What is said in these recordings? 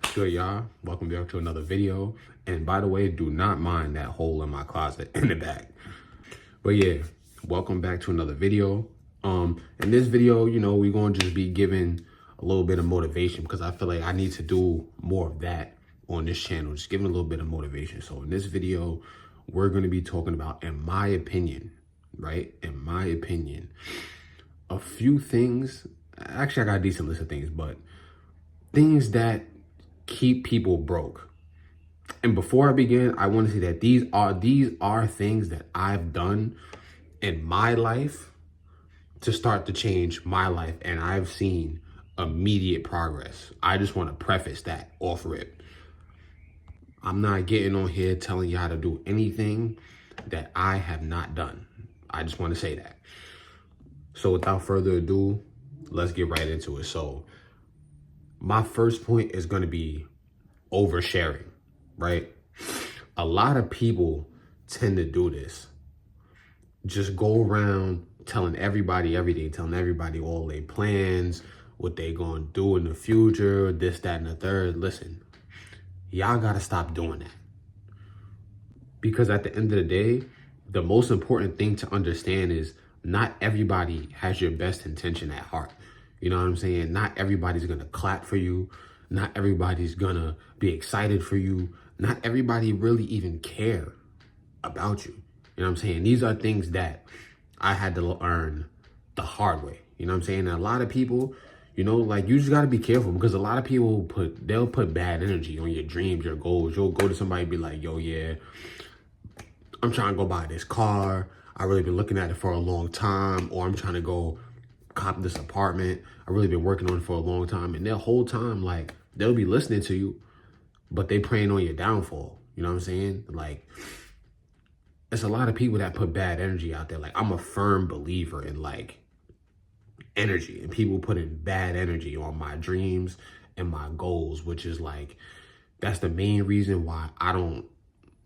What's good, y'all? Welcome back to another video. And by the way, do not mind that hole in my closet in the back. But yeah, welcome back to another video. In this video, we're going to just be giving a little bit of motivation because I feel like I need to do more of that on this channel, just giving a little bit of motivation. So in this video, we're going to be talking about, in my opinion, right? In my opinion, a few things. Actually, I got a decent list of things, but things that keep people broke. And before I begin, I want to say that these are things that I've done in my life to start to change my life, and I've seen immediate progress. I just want to preface that off rip. I'm not getting on here telling you how to do anything that I have not done. I just want to say that. So without further ado, let's get right into it. So my first point is going to be oversharing, right? A lot of people tend to do this. Just go around telling everybody everything, telling everybody all their plans, what they going to do in the future, this, that, and the third. Listen, y'all got to stop doing that. Because at the end of the day, the most important thing to understand is not everybody has your best intention at heart. You know what I'm saying? Not everybody's going to clap for you. Not everybody's going to be excited for you. Not everybody really even care about you. You know what I'm saying? These are things that I had to learn the hard way. You know what I'm saying? And a lot of people, you just got to be careful because a lot of people they'll put bad energy on your dreams, your goals. You'll go to somebody and be like, yo, yeah, I'm trying to go buy this car. I really been looking at it for a long time. Or I'm trying to go cop this apartment. I've really been working on it for a long time. And the whole time, like, they'll be listening to you, but they praying on your downfall. You know what I'm saying? Like, it's a lot of people that put bad energy out there. Like, I'm a firm believer in, like, energy. And people putting bad energy on my dreams and my goals, which is, like, that's the main reason why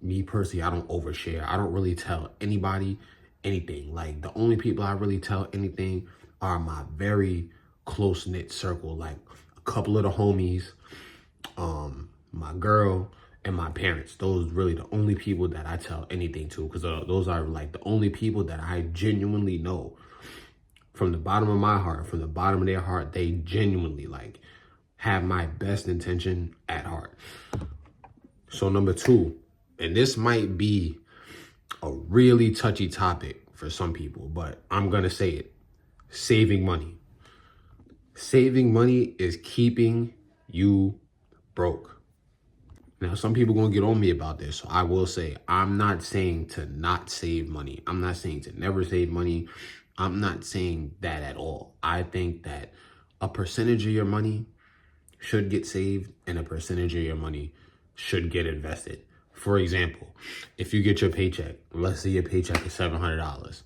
me personally, I don't overshare. I don't really tell anybody anything. Like, the only people I really tell anything are my very close-knit circle, like a couple of the homies, my girl, and my parents. Those really the only people that I tell anything to, because those are like the only people that I genuinely know from the bottom of my heart, from the bottom of their heart, they genuinely like have my best intention at heart. So number two, and this might be a really touchy topic for some people, but I'm going to say it. Saving money. Saving money is keeping you broke. Now, some people going to get on me about this. So I will say, I'm not saying to not save money. I'm not saying to never save money. I'm not saying that at all. I think that a percentage of your money should get saved and a percentage of your money should get invested. For example, if you get your paycheck, let's say your paycheck is $700,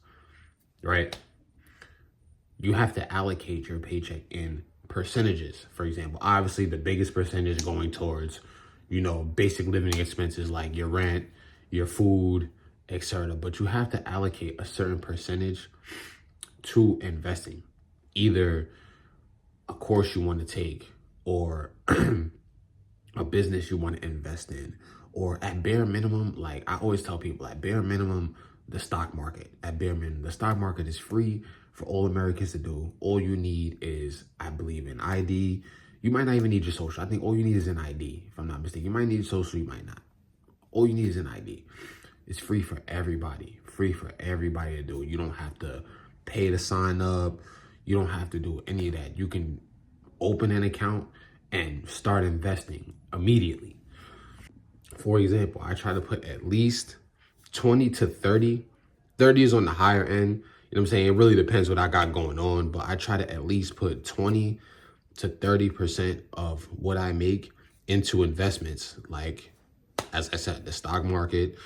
right? You have to allocate your paycheck in percentages. For example, obviously the biggest percentage going towards, basic living expenses like your rent, your food, etc. But you have to allocate a certain percentage to investing, either a course you want to take or a business you want to invest in, or at bare minimum, like I always tell people, at bare minimum, the stock market. At bare minimum, the stock market is free for all Americans to do. All you need is, I believe, an ID. You might not even need your social. I think all you need is an ID, if I'm not mistaken. You might need social, you might not. All you need is an ID. It's free for everybody. Free for everybody to do. You don't have to pay to sign up. You don't have to do any of that. You can open an account and start investing immediately. For example, I try to put at least 20 to 30. 30 is on the higher end. You know what I'm saying? It really depends what I got going on, but I try to at least put 20 to 30% of what I make into investments. Like, as I said, the stock market,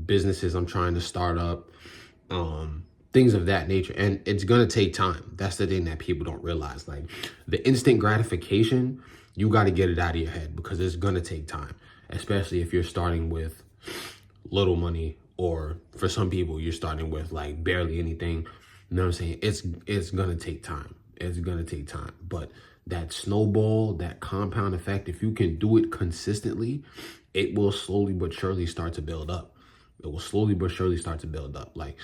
businesses I'm trying to start up, things of that nature. And it's going to take time. That's the thing that people don't realize. Like, the instant gratification, you got to get it out of your head because it's going to take time, especially if you're starting with little money, or for some people, you're starting with like barely anything. You know what I'm saying? It's going to take time. It's going to take time. But that snowball, that compound effect, if you can do it consistently, it will slowly but surely start to build up. It will slowly but surely start to build up. Like,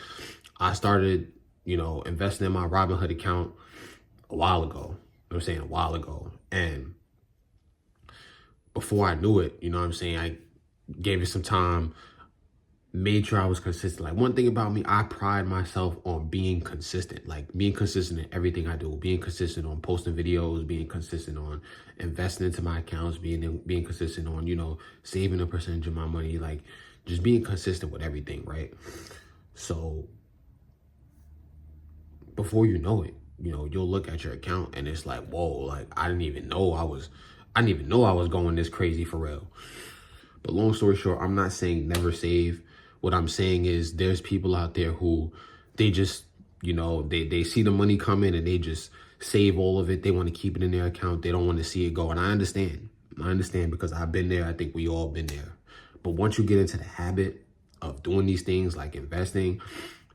I started, investing in my Robinhood account a while ago. You know what I'm saying? A while ago. And before I knew it, I gave it some time, made sure I was consistent. Like, one thing about me, I pride myself on being consistent, like being consistent in everything I do, being consistent on posting videos, being consistent on investing into my accounts, being consistent on, saving a percentage of my money, like just being consistent with everything, right? So before you know it, you'll look at your account and it's like, whoa, like I didn't even know I was going this crazy for real. But long story short, I'm not saying never save. What I'm saying is there's people out there who they just, they see the money come in and they just save all of it. They want to keep it in their account. They don't want to see it go. And I understand because I've been there. I think we all been there. But once you get into the habit of doing these things like investing,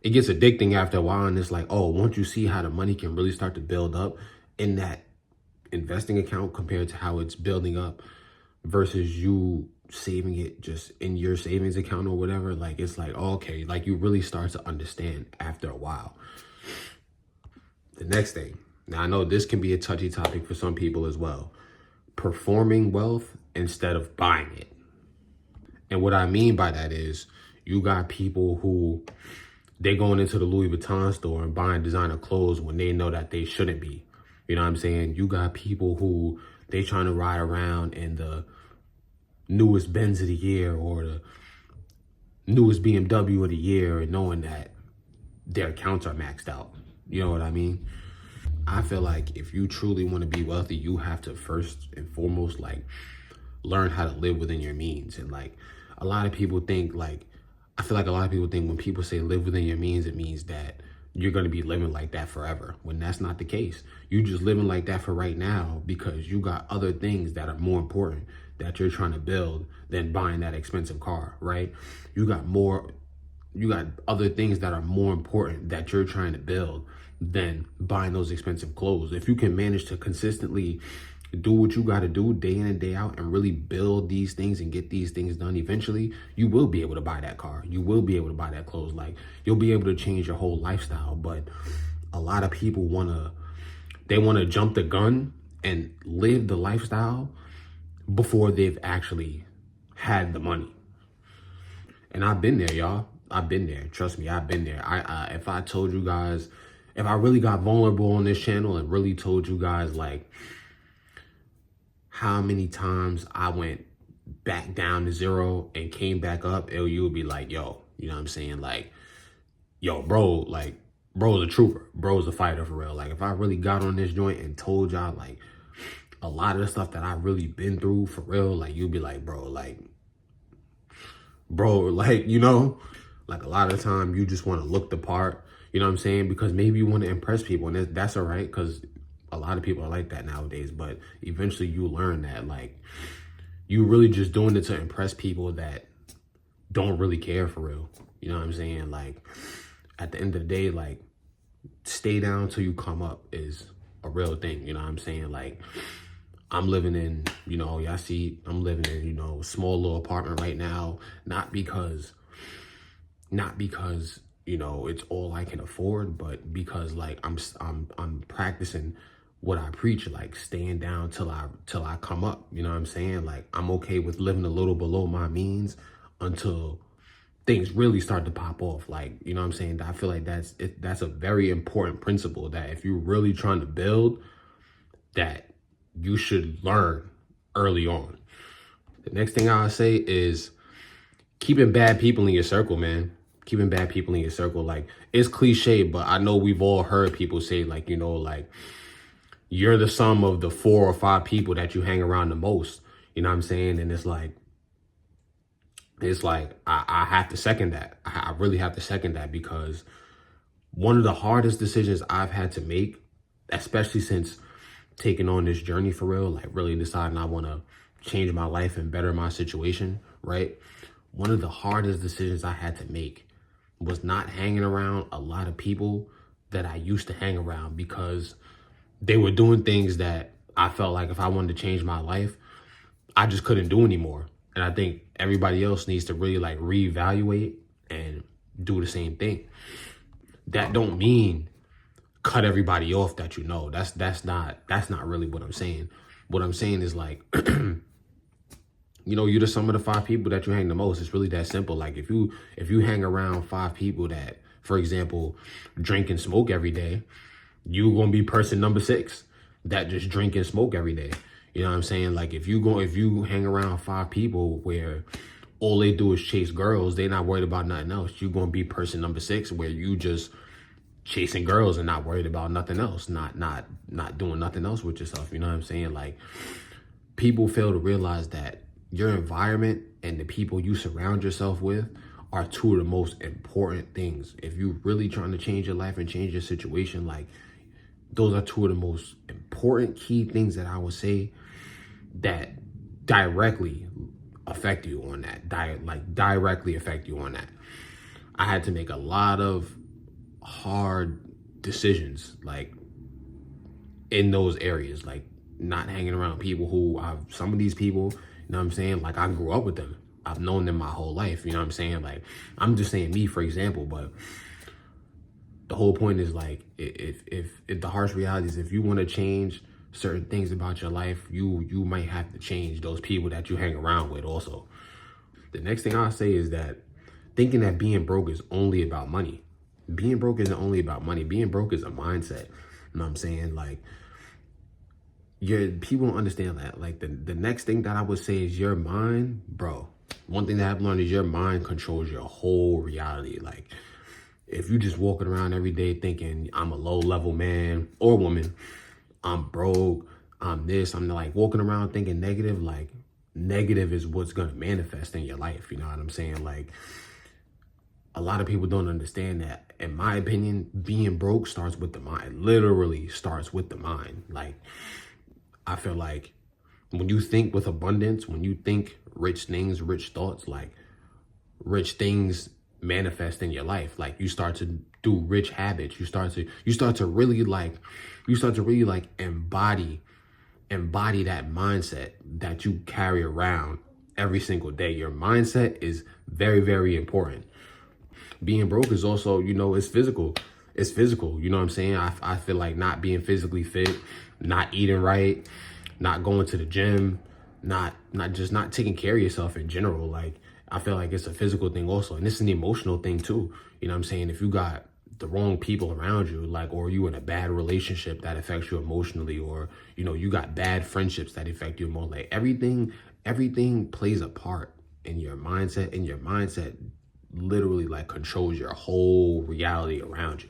it gets addicting after a while. And it's like, oh, once you see how the money can really start to build up in that investing account compared to how it's building up versus you saving it just in your savings account or whatever, like it's like, okay, like you really start to understand after a while. The next thing, now I know this can be a touchy topic for some people as well, performing wealth instead of buying it. And what I mean by that is you got people who they going into the Louis Vuitton store and buying designer clothes when they know that they shouldn't be. You know what I'm saying? You got people who they trying to ride around in the newest Benz of the year or the newest BMW of the year and knowing that their accounts are maxed out. You know what I mean? I feel like if you truly want to be wealthy, you have to first and foremost, like, learn how to live within your means. And like a lot of people think, like, I feel like a lot of people think when people say live within your means, it means that you're going to be living like that forever, when that's not the case. You just living like that for right now because you got other things that are more important that you're trying to build than buying that expensive car, right? You got other things that are more important that you're trying to build than buying those expensive clothes. If you can manage to consistently do what you got to do day in and day out and really build these things and get these things done, eventually you will be able to buy that car. You will be able to buy that clothes. Like, you'll be able to change your whole lifestyle. But a lot of people want to jump the gun and live the lifestyle before they've actually had the money. And I've been there, y'all. I've been there. Trust me, I've been there. If I told you guys, if I really got vulnerable on this channel and really told you guys, like, how many times I went back down to zero and came back up, you would be like, yo, you know what I'm saying? Like, yo, bro, like, bro's a trooper. Bro's a fighter for real. Like, if I really got on this joint and told y'all, like, a lot of the stuff that I've really been through for real, like, you'd be like, bro, like, like a lot of the time you just want to look the part, you know what I'm saying? Because maybe you want to impress people, and that's all right, because a lot of people are like that nowadays. But eventually you learn that, like, you really just doing it to impress people that don't really care for real. You know what I'm saying? Like, at the end of the day, like, stay down till you come up is a real thing. You know what I'm saying? Like, I'm living in, y'all see, I'm living in, a small little apartment right now, not because, it's all I can afford, but because, like, I'm practicing what I preach, like staying down till I come up. You know what I'm saying? Like, I'm okay with living a little below my means until things really start to pop off. Like, you know what I'm saying? I feel like that's a very important principle, that if you're really trying to build, that you should learn early on. The next thing I'll say is keeping bad people in your circle, man. Keeping bad people in your circle. Like, it's cliche, but I know we've all heard people say, like, like, you're the sum of the 4 or 5 people that you hang around the most. You know what I'm saying? And it's like I have to second that. I really have to second that, because one of the hardest decisions I've had to make, especially since taking on this journey for real, like really deciding I want to change my life and better my situation, right? One of the hardest decisions I had to make was not hanging around a lot of people that I used to hang around, because they were doing things that I felt like if I wanted to change my life, I just couldn't do anymore. And I think everybody else needs to really like reevaluate and do the same thing. That don't mean cut everybody off that you know. That's not really what I'm saying. What I'm saying is like, you know, you're the sum of the 5 people that you hang the most. It's really that simple. Like if you hang around 5 people that, for example, drink and smoke every day, you gonna be person number 6 that just drink and smoke every day. You know what I'm saying? Like if you hang around 5 people where all they do is chase girls, they not worried about nothing else, you gonna be person number 6 where you just chasing girls and not worried about nothing else, not doing nothing else with yourself. You know what I'm saying? Like people fail to realize that your environment and the people you surround yourself with are 2 of the most important things. If you're really trying to change your life and change your situation, like those are 2 of the most important key things that I would say that directly affect you on that. Directly affect you on that. I had to make a lot of hard decisions, like in those areas, like not hanging around people who some of these people, you know what I'm saying? Like I grew up with them. I've known them my whole life. You know what I'm saying? Like I'm just saying me, for example, but the whole point is like, if the harsh reality is if you want to change certain things about your life, you might have to change those people that you hang around with also. The next thing I'll say is that thinking that being broke is only about money. Being broke isn't only about money. Being broke is a mindset. You know what I'm saying? Like people don't understand that. Like the next thing that I would say is your mind, bro. One thing that I've learned is your mind controls your whole reality. Like if you just walking around every day thinking I'm a low level man or woman, I'm broke, I'm this, I'm like walking around thinking negative, like negative is what's going to manifest in your life. You know what I'm saying? Like a lot of people don't understand that. In my opinion, being broke starts with the mind. Literally starts with the mind. Like I feel like when you think with abundance, when you think rich things, rich thoughts, like rich things manifest in your life. Like you start to do rich habits. You start to really embody that mindset that you carry around every single day. Your mindset is very, very important. Being broke is also, you know, it's physical. It's physical. You know what I'm saying? I feel like not being physically fit, not eating right, not going to the gym, not taking care of yourself in general. Like I feel like it's a physical thing also. And it's an emotional thing too. You know what I'm saying? If you got the wrong people around you, like, or you in a bad relationship that affects you emotionally, or, you know, you got bad friendships that affect you more, like everything plays a part in your mindset, and your mindset literally like controls your whole reality around you.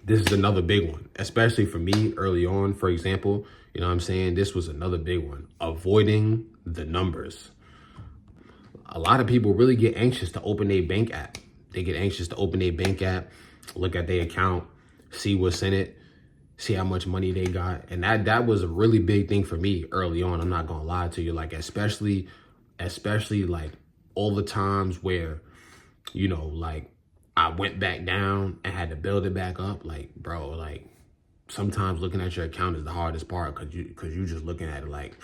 This is another big one, especially for me early on, for example. You know what I'm saying? This was another big one. Avoiding the numbers. A lot of people really get anxious to open their bank app. They get anxious to open their bank app, look at their account, see what's in it, see how much money they got. And that was a really big thing for me early on. I'm not gonna lie to you. Like especially like all the times where, you know, like I went back down and had to build it back up. Like, bro, like sometimes looking at your account is the hardest part, because you just looking at it like,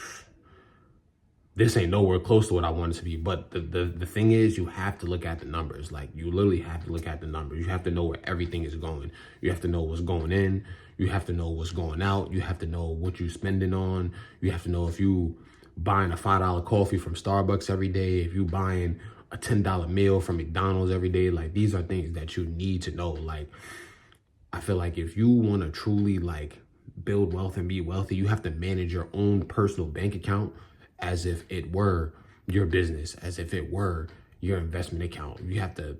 this ain't nowhere close to what I want it to be. But the thing is, you have to look at the numbers. Like you literally have to look at the numbers. You have to know where everything is going. You have to know what's going in. You have to know what's going out. You have to know what you're spending on. You have to know if you buying a $5 coffee from Starbucks every day, if you buying a $10 meal from McDonald's every day. Like these are things that you need to know. Like I feel like if you want to truly like build wealth and be wealthy, you have to manage your own personal bank account as if it were your business, as if it were your investment account. You have to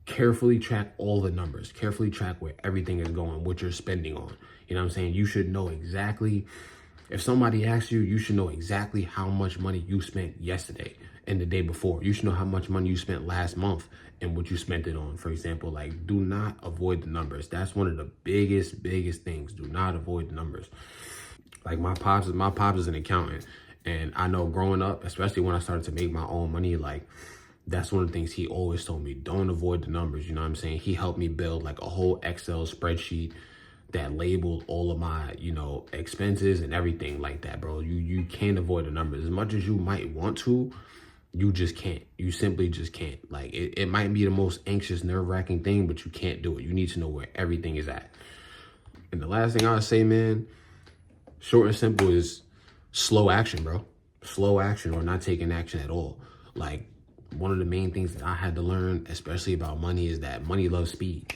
carefully track all the numbers, carefully track where everything is going, what you're spending on. You know what I'm saying? You should know exactly, if somebody asks you, you should know exactly how much money you spent yesterday and the day before. You should know how much money you spent last month and what you spent it on. For example, like do not avoid the numbers. That's one of the biggest things. Do not avoid the numbers. Like my pops is an accountant. And I know growing up, especially when I started to make my own money, like that's one of the things he always told me, don't avoid the numbers. You know what I'm saying? He helped me build like a whole Excel spreadsheet that labeled all of my, expenses and everything like that, bro. You can't avoid the numbers. As much as you might want to, you just can't. You simply just can't. Like, it might be the most anxious, nerve-wracking thing, but you can't do it. You need to know where everything is at. And the last thing I would say, man, short and simple, is slow action, bro. Slow action, or not taking action at all. Like, one of the main things that I had to learn, especially about money, is that money loves speed.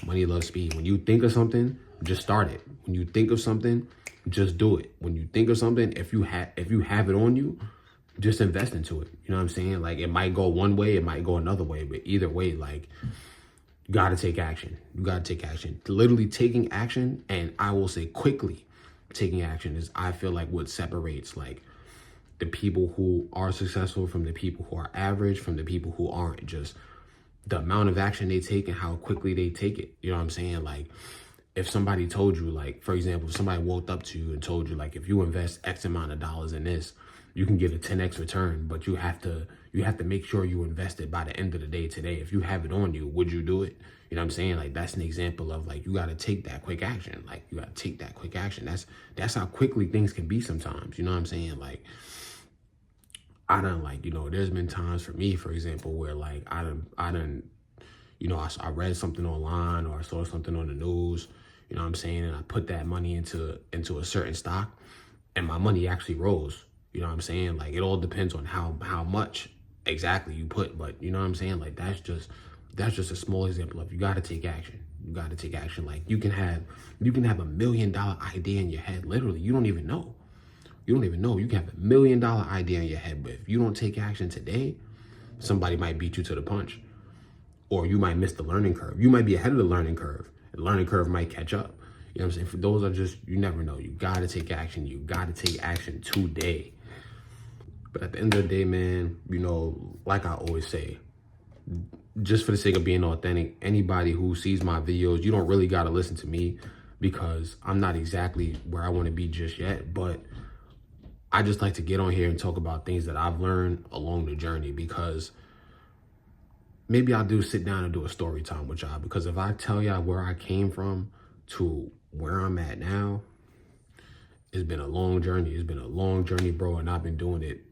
Money loves speed. When you think of something, just start it. When you think of something, just do it. When you think of something, if you have it on you, just invest into it. You know what I'm saying? Like, it might go one way, it might go another way, but either way, like, you got to take action. You got to take action. Literally taking action, and I will say quickly taking action, is, I feel like, what separates, like, the people who are successful from the people who are average, from the people who aren't. Just the amount of action they take and how quickly they take it. You know what I'm saying? Like, if somebody told you, like, for example, if somebody walked up to you and told you, like, if you invest X amount of dollars in this, you can get a 10X return, but you have to make sure you invest it by the end of the day today. If you have it on you, would you do it? You know what I'm saying? Like, that's an example of, like, you got to take that quick action. Like, you got to take that quick action. That's how quickly things can be sometimes. You know what I'm saying? Like, I done, like, there's been times for me, for example, where, like, I read something online, or I saw something on the news, you know what I'm saying? And I put that money into a certain stock, and my money actually rose. You know what I'm saying? Like, it all depends on how much exactly you put, but you know what I'm saying? Like, that's just a small example of, you got to take action. You got to take action. Like, you can have $1 million idea in your head. Literally, you don't even know. You don't even know. You can have $1 million idea in your head, but if you don't take action today, somebody might beat you to the punch, or you might miss the learning curve. You might be ahead of the learning curve. The learning curve might catch up. You know what I'm saying? For those are just, you never know. You got to take action. You got to take action today. But at the end of the day, man, like I always say, just for the sake of being authentic, anybody who sees my videos, you don't really got to listen to me, because I'm not exactly where I want to be just yet. But I just like to get on here and talk about things that I've learned along the journey, because maybe I'll sit down and do a story time with y'all. Because if I tell y'all where I came from to where I'm at now, it's been a long journey. It's been a long journey, bro. And I've been doing it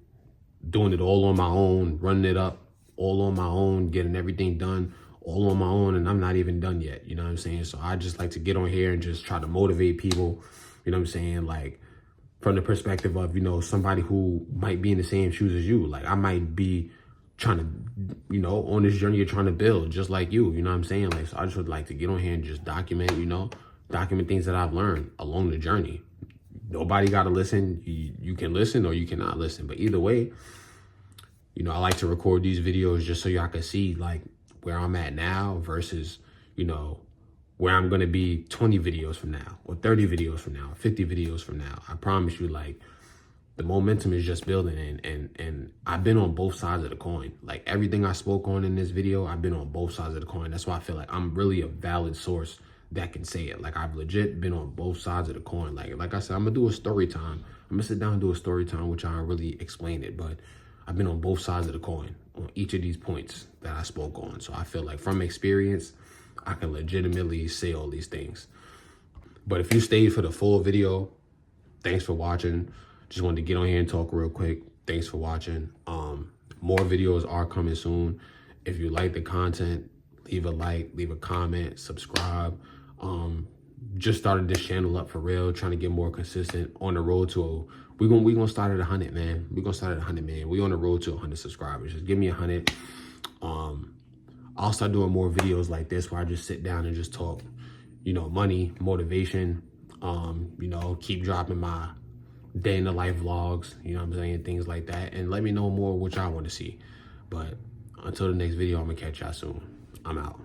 all on my own, running it up all on my own, getting everything done all on my own. And I'm not even done yet. You know what I'm saying? So I just like to get on here and just try to motivate people. You know what I'm saying? Like, from the perspective of, somebody who might be in the same shoes as you. Like, I might be trying to, on this journey you're trying to build, just like you. You know what I'm saying? Like, so I just would like to get on here and just document things that I've learned along the journey. Nobody got to listen. You can listen or you cannot listen. But either way, I like to record these videos just so y'all can see, like, where I'm at now versus, where I'm going to be 20 videos from now, or 30 videos from now, 50 videos from now. I promise you, like, the momentum is just building, and I've been on both sides of the coin. Like, everything I spoke on in this video, I've been on both sides of the coin. That's why I feel like I'm really a valid source that can say it. Like, I've legit been on both sides of the coin. Like I said, I'm gonna do a story time. I'm gonna sit down and do a story time, which I don't really explain it, but I've been on both sides of the coin on each of these points that I spoke on. So I feel like, from experience, I can legitimately say all these things. But if you stayed for the full video, thanks for watching. Just wanted to get on here and talk real quick. Thanks for watching. More videos are coming soon. If you like the content, leave a like, leave a comment, subscribe. Just started this channel up for real, trying to get more consistent on the road to we gonna start at 100, man. We're gonna start at 100, man. We on the road to 100 subscribers. Just give me 100. I'll start doing more videos like this where I just sit down and just talk, money, motivation, keep dropping my day in the life vlogs, you know what I'm saying, things like that. And let me know more what y'all want to see. But until the next video, I'm gonna catch y'all soon. I'm out.